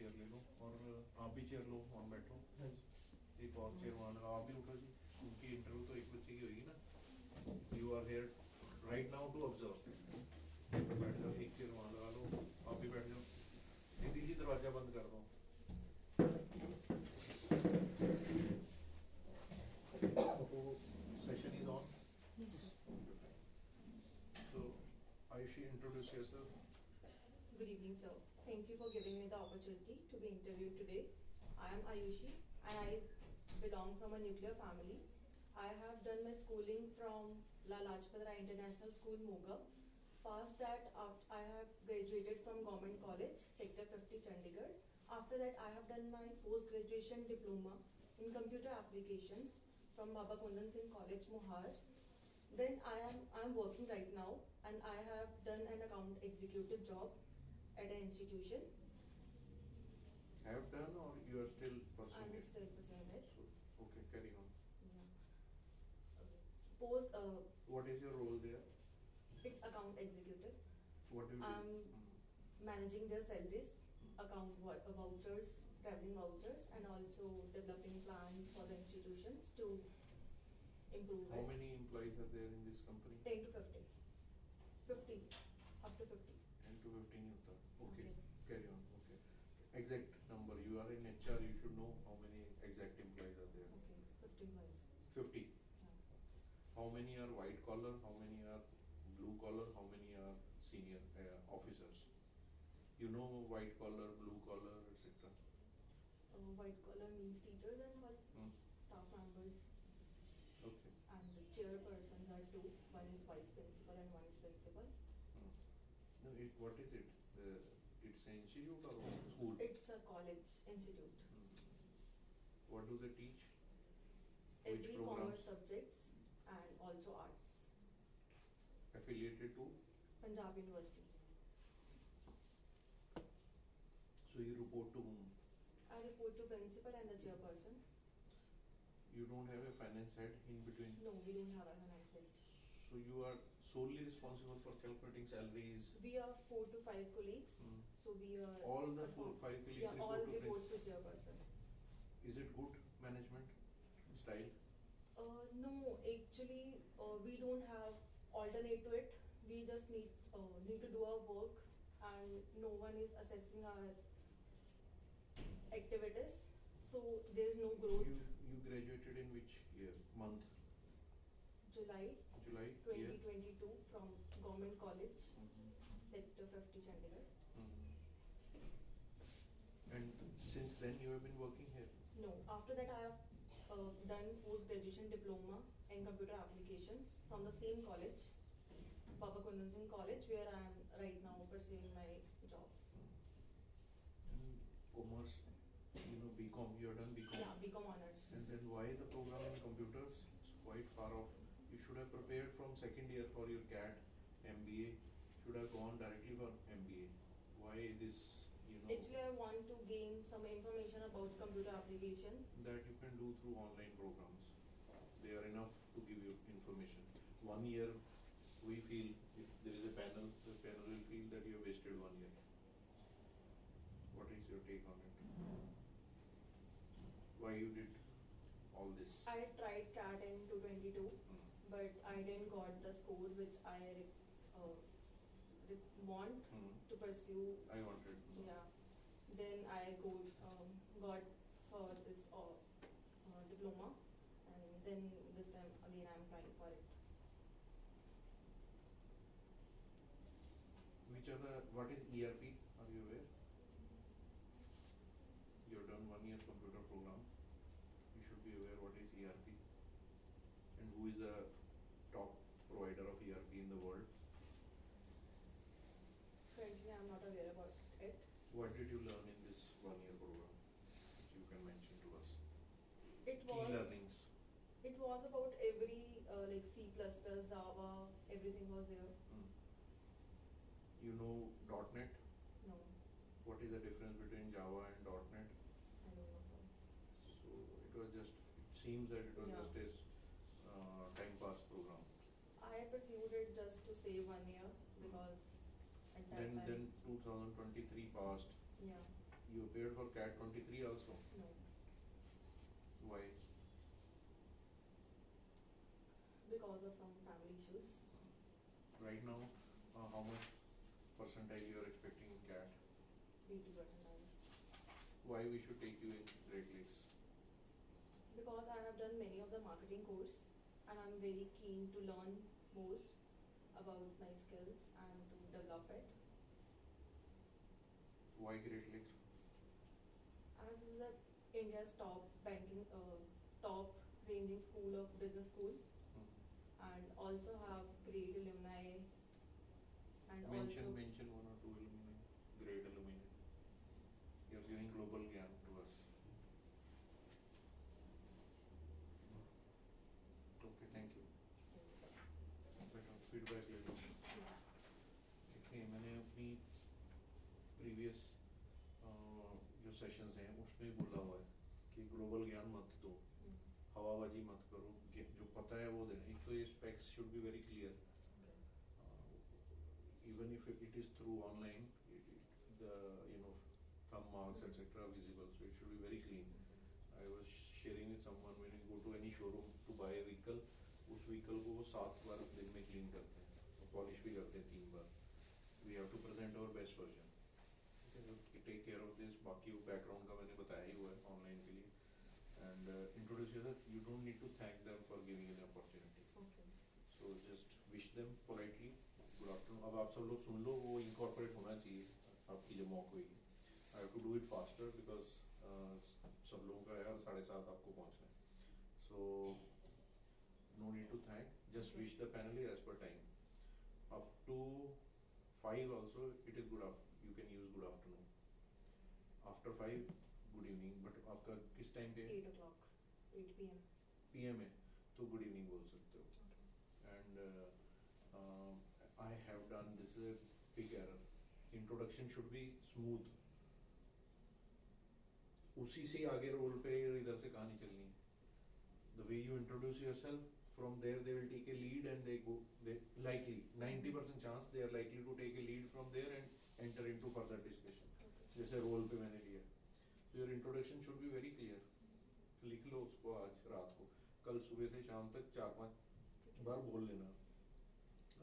Chair ले लो और आप भी चेयर लो वहाँ बैठो। एक और चेयर वहाँ लगा, आप भी उठो जी, उनकी इंटरव्यू तो एक बच्चे की होगी ना। You are here right now to observe. बैठ जाओ, एक चेयर वहाँ लगा लो, आप भी बैठ जाओ। दीदी जी दरवाजा बंद कर दो। तो session is on. Yes, sir. So, Ayushi, introduce yourself. Good evening, sir. Thank you for giving me the opportunity to be interviewed today. I am Ayushi and I belong from a nuclear family. I have done my schooling from La Lajpat Rai International School, Moga. Past that, I have graduated from Government College, Sector 50, Chandigarh. After that, I have done my post-graduation diploma in computer applications from Baba Kundan Singh College, Mohar. Then I am working right now and I have done an account executive job at an institution. Have done or you are still pursuing I'm it? still pursuing it. So, okay, carry on. Yeah. Post What is your role there? It's account executive. What do you do? I'm managing their salaries, account vouchers, traveling vouchers, and also developing plans for the institutions to improve How it. many employees are there in this company? 10 to 50. 50. Up to 50. 10 to 15 you thought. Okay, Okay. carry on. Okay. Exact number. You are in HR, you should know how many exact employees are there. Okay. 50 plus. 50. Yeah. How many are white collar? How many are blue collar? How many are senior officers? You know white collar, blue collar, etc. White collar means teachers and all, staff members, Okay. and the chairpersons are two. One is vice principal and one is principal. No, what is it? It's an institute or a school? It's a college institute. What do they teach? Which Every programs? commerce subjects and also arts. Affiliated to? Punjab University. So you report to whom? I report to principal and the chairperson. You don't have a finance head in between? No, we don't have a finance head. So you are solely responsible for calculating salaries? We are 4 to 5 colleagues. So we are all the 4 5 colleagues yeah, all report to reports to chairperson. Is it good management style? No, actually, we don't have alternate to it. We just need to do our work, and no one is assessing our activities. So there is no growth. You graduated in which year, month? July July 2022 from Government College, Sector 50, Chandigarh. And since then you have been working here? No, after that I have done post-graduation diploma in computer applications from the same college, Baba Kundan Singh College, where I am right now pursuing my job. Commerce, you know, BCom, you have done BCom? Yeah, BCom honors. And then why the program in computers? It's quite far off. You should have prepared from second year for your CAT, MBA, should have gone directly for MBA. Why this, you know? Actually, I want to gain some information about computer applications. That you can do through online programs. They are enough to give you information. 1 year, we feel, if there is a panel, the panel will feel that you have wasted 1 year. What is your take on it? Why you did all this? I tried CAT in 222, but I didn't got the score which I want to pursue. I wanted. Yeah. Then I got for this diploma, and then this time again I'm trying for it. What is ERP? Are you aware? You have done 1 year computer program. You should be aware what is ERP and who is the top provider of ERP in the world. Currently, I'm not aware about it. What did you learn in this 1 year program? You can mention to us. It Key was learnings. It was about every like C++, Java, everything was there. You know .NET? No, What is the difference between Java and .NET? I don't know, sir. So it was just, it seems that it was just a time pass program. I pursued it just to save 1 year because at that time. Then 2023 passed. Yeah. You appeared for CAT 23 also. No, Why? because of some family issues. Right now, how much percentile you are expecting in CAT? 80%. Why we should take you in Great Lakes? Because I have done many of the marketing course and I'm very keen to learn more about my skills and to develop it. Why Great Lakes? As is the India's top banking, top ranging school of business school, and also have great alumni and Mention also one or two alumni, great alumni. You are giving global gyan to us. Okay, thank you. बेटा feedback ले लो. देखिए मैंने अपनी previous जो sessions हैं उसमें बोला हुआ है कि ग्लोबल ज्ञान मत दो, हवाबाजी मत करो, जो पता है वो देना. एक तो ये specs should be very clear. Even if it is through online, the thumb marks etc. visible, so it should be very clean. I was sharing with someone when you go to any showroom to buy a vehicle, उस vehicle को वो 7 बार दिन में clean करते हैं, polish भी करते हैं 3 बार. We have to present our best version. Okay, take care of this. बाकी वो background का मैंने बताया ही हुआ है online के लिए. And introduce yourself. You don't need to thank them for giving an opportunity. okay. So just wish them politely. Good afternoon. अब आप सब लोग सुन लो, वो इनकॉर्पोरेट होना चाहिए आपकी जो मॉक हुई. I have to do it faster because सब लोगों का यार 7:30 आपको पहुंचना है. So no need to thank, just wish the panel as per time. Up to 5 also it is good. You can use good afternoon. After 5 good evening. But आपका किस time पे? 8 o'clock, 8 p.m. PM है तो good evening बोल सकते हो. And I have done this is a big error. Introduction should be smooth. उसी से आगे रोल पे इधर से कहानी चलनी है. The way you introduce yourself, from there they will take a lead and they go. They likely 90% chance they are likely to take a lead from there and enter into further discussion. जैसे role पे मैंने लिया. So your introduction should be very clear. लिख लो उसको आज रात को. कल सुबह से शाम तक 4-5 बार बोल लेना.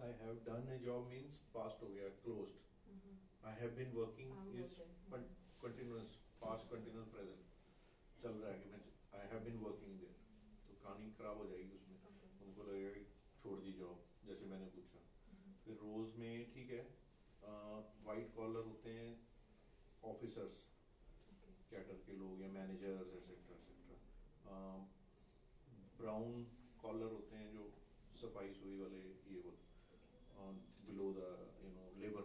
I have done a job means past हो गया, closed. I have been working is continuous, past continuous present चल रहा है कि मैं I have been working there. तो कहानी खराब हो जाएगी उसमें. उनको लगेगा कि छोड़ दी जॉब, जैसे मैंने पूछा. फिर रोल्स में ठीक है, वाइट कॉलर होते हैं ऑफिसर्स, कैटर के लोग या managers etcetera etcetera. Brown collar होते हैं जो सफाई सुई वाले ये होते below the labor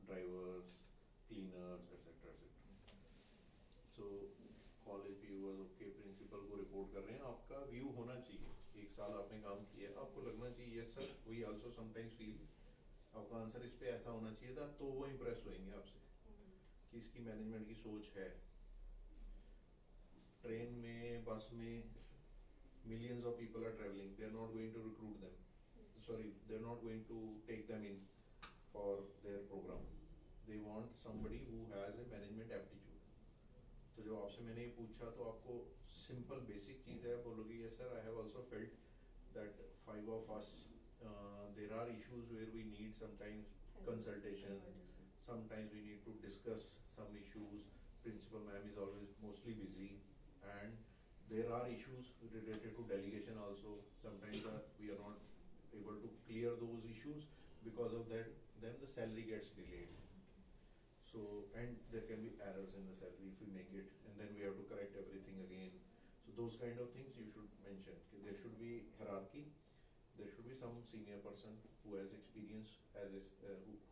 drivers, cleaners etc etc. So college viewers okay, principal को रिपोर्ट कर रहे हैं. आपका व्यू होना चाहिए, 1 साल आपने काम किया, आपको लगना चाहिए yes sir we also sometimes feel. आपका आंसर इस पे ऐसा होना चाहिए था, तो वो इम्प्रेस होंगे आपसे कि इसकी मैनेजमेंट की सोच है. ट्रेन में, बस में millions of people are traveling, they are not going to recruit them. Sorry, they're not going to take them in for their program. They want somebody who has a management aptitude. तो जो आपसे मैंने ये पूछा तो आपको simple basic चीज़ है, बोलोगे yes sir I have also felt that 5 of us there are issues where we need sometimes consultation, sometimes we need to discuss some issues. Principal ma'am is always mostly busy and there are issues related to delegation also. Sometimes we are not able to clear those issues, because of that then the salary gets delayed. So and there can be errors in the salary if we make it, and then we have to correct everything again. So those kind of things you should mention. There should be hierarchy, there should be some senior person who has experience as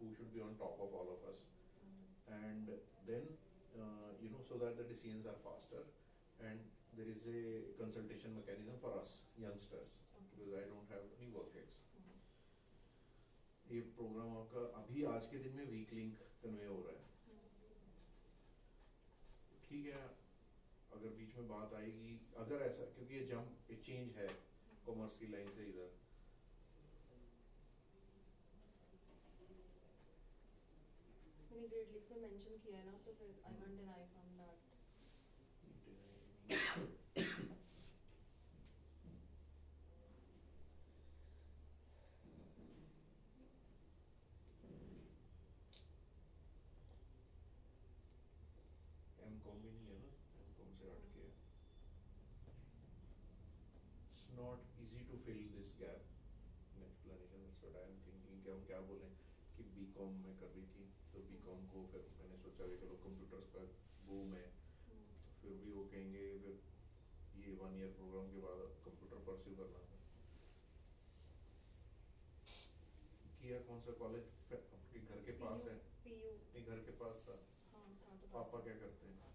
who should be on top of all of us. And then so that the decisions are faster and there is a consultation mechanism for us youngsters, because I don't have any work ex. ये programme आपका अभी आज के दिन में weak link convey हो रहा है. ठीक है, अगर बीच में बात आएगी, अगर ऐसा, क्योंकि ये जंप ये चेंज है कॉमर्स की लाइन से इधर. Many great ग्रेट लिस्ट में मेंशन किया है ना, तो फिर I can't deny from that. MCom भी नहीं है ना, एमकॉम से हट के है. It's not easy to fill this gap in explanation. That's what I am thinking कि हम क्या बोलें कि बीकॉम में कर रही थी, तो बीकॉम को फिर मैंने सोचा कि चलो कंप्यूटर्स का बूम है, तो फिर भी वो कहेंगे फिर ये 1 ईयर प्रोग्राम के बाद कंप्यूटर परस्यू करना है. किया कौन सा कॉलेज आपके घर के पास है? पीयू. नहीं, घर के पास था. हाँ था तो. पापा क्या करते हैं?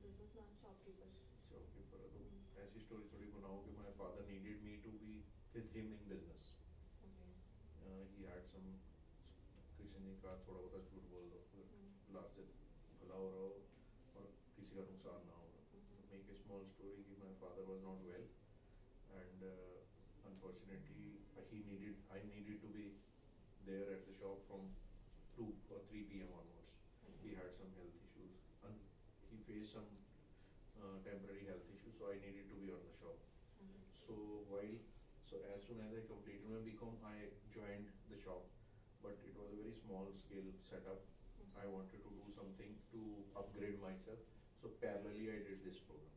Businessman, shopkeeper. शॉपकीपर है. तो ऐसी स्टोरी थोड़ी बनाओ कि my father needed me to be with him in business. He had some, किसी ने कहा थोड़ा बहुत झूठ बोल दो, लार्जर भला हो रहा हो और किसी का नुकसान ना हो. मेक ए स्मॉल स्टोरी कि my father was not well and unfortunately I needed to be there at the shop from 2 or 3 p.m. onwards. He had some health issues and he faced some temporary health issues, so I needed to be on the shop. So as soon as I completed my BCom, I joined the shop, but it was a very small scale setup. I wanted to do something to upgrade myself, so parallelly I did this program.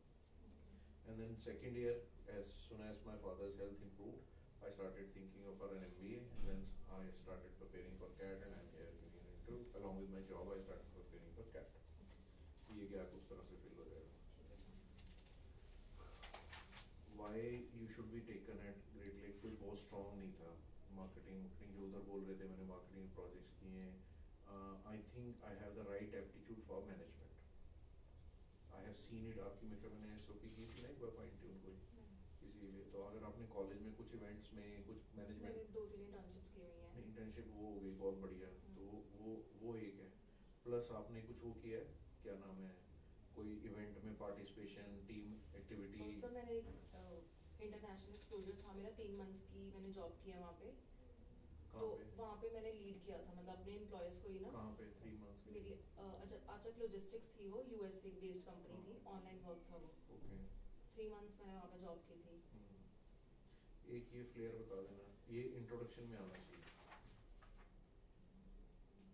And then second year, as soon as my father's health improved, I started thinking of for an MBA, and then I started preparing for CAT, and I'm here giving an interview. Along with my job, I started preparing for CAT. ये gap उस तरह से fill हो जाएगा. Why you should be taken at Great Lakes? कोई बहुत strong नहीं था. Marketing जो उधर बोल रहे थे, मैंने marketing projects किए हैं. I think I have the right aptitude for management. I have seen it. आपकी मतलब मैंने SOP की थी ना एक बार फाइन ट्यून कोई, इसीलिए. तो अगर आपने कॉलेज में कुछ इवेंट्स में कुछ मैनेजमेंट, मैंने 2-3 इंटर्नशिप्स की हुई हैं. इंटर्नशिप वो हो गई, बहुत बढ़िया. तो वो एक है. प्लस आपने कुछ वो किया है, क्या नाम है, कोई इवेंट में पार्टिसिपेशन, टीम एक्टिविटी? सर मैंने एक इंटरनेशनल एक्सपोजर था मेरा, 3 मंथ्स की मैंने जॉब की है वहाँ पे. तो वहाँ पे मैंने लीड किया था, मतलब अपने एम्प्लॉयज को ही ना. कहाँ पे 3 मंथ्स? मेरी आचक लॉजिस्टिक्स थी, वो यूएसए बेस्ड कंपनी थी, ऑनलाइन वर्क था वो. ओके. 3 मंथ्स मैंने वहाँ पे जॉब की थी. एक ये फ्लेयर बता देना, ये इंट्रोडक्शन में आना चाहिए.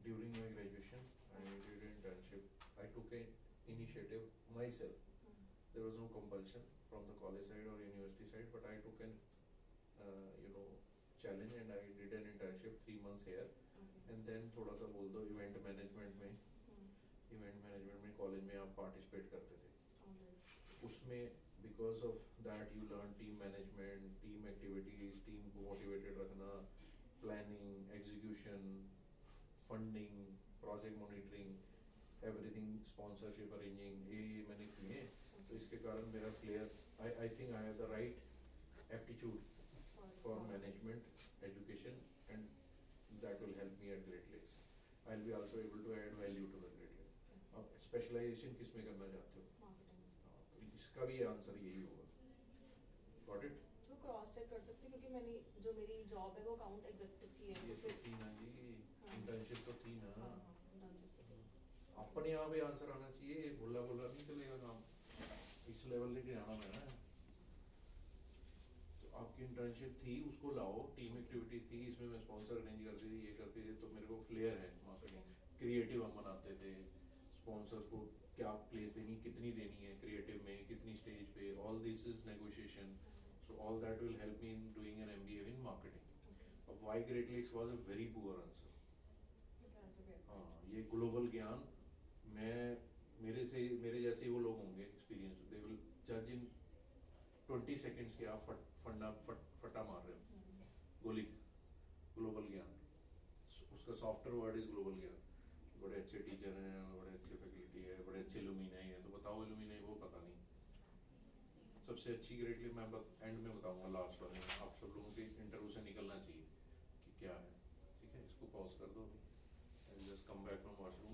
During my graduation, I did an internship. I took an initiative myself. There was no compulsion from the college side or university side, but I took an challenge and I did an internship 3 months here. And then थोड़ा सा बोल दो event management में. Event management में college में आप participate करते थे. उसमें because of that you learn team management, team activities, team को motivated रखना, planning, execution, funding, project monitoring, everything, sponsorship arranging, ये मैंने किए. तो इसके कारण मेरा clear, I think I have the right aptitude for management, education, and that will help me at Great Lakes. I'll be also able to add value to the Great Lakes. अब specialization किस में करना चाहते हो? तो इसका भी answer यही होगा. Got it? तो क्रॉस चेक कर सकती हूँ क्योंकि मैंने जो मेरी जॉब है वो अकाउंट एग्जीक्यूटिव की है. ये तो थी ना जी, इंटर्नशिप तो थी ना. इंटर्नशिप अपने यहाँ पे आंसर आना चाहिए, बोला नहीं चलेगा काम. इस लेवल पे आना है ना. तो आपकी इंटर्नशिप थी, उसको लाओ. टीम एक्टिविटी थी, इसमें मैं स्पॉन्सर अरेंज करती थी, ये करती थी. तो मेरे को फ्लेयर है मार्केटिंग. क्रिएटिव हम बनाते थे, स्पॉन्सर्स को क्या प्लेस देनी, कितनी देनी है क्रिएटिव में, कितनी स्टेज पे. All this is negotiation. So all that will help me in doing an MBA in marketing. Of why Great Lakes was a very poor answer. हाँ, ये ग्लोबल ज्ञान, मेरे जैसे वो लोग होंगे experience, they will judge in 20 seconds कि आप फटा मार रहे हो. गोली, ग्लोबल ज्ञान, उसका सॉफ्टवेयर वर्ड इज ग्लोबल ज्ञान. बड़े अच्छे टीचर हैं, बड़े अच्छे फैकल्टी है, बड़े अच्छे एलुमिनाई हैं. तो बताओ एलुमिनाई वो पता नहीं. सबसे अच्छी ग्रेट लेक मैं एंड में बताऊंगा, लास्ट वाले में. आप सब लोगों के इंटरव्यू से निकलना चाहिए कि क्या है. ठीक है, इसको पॉज कर दो अभी. I just come back from washroom.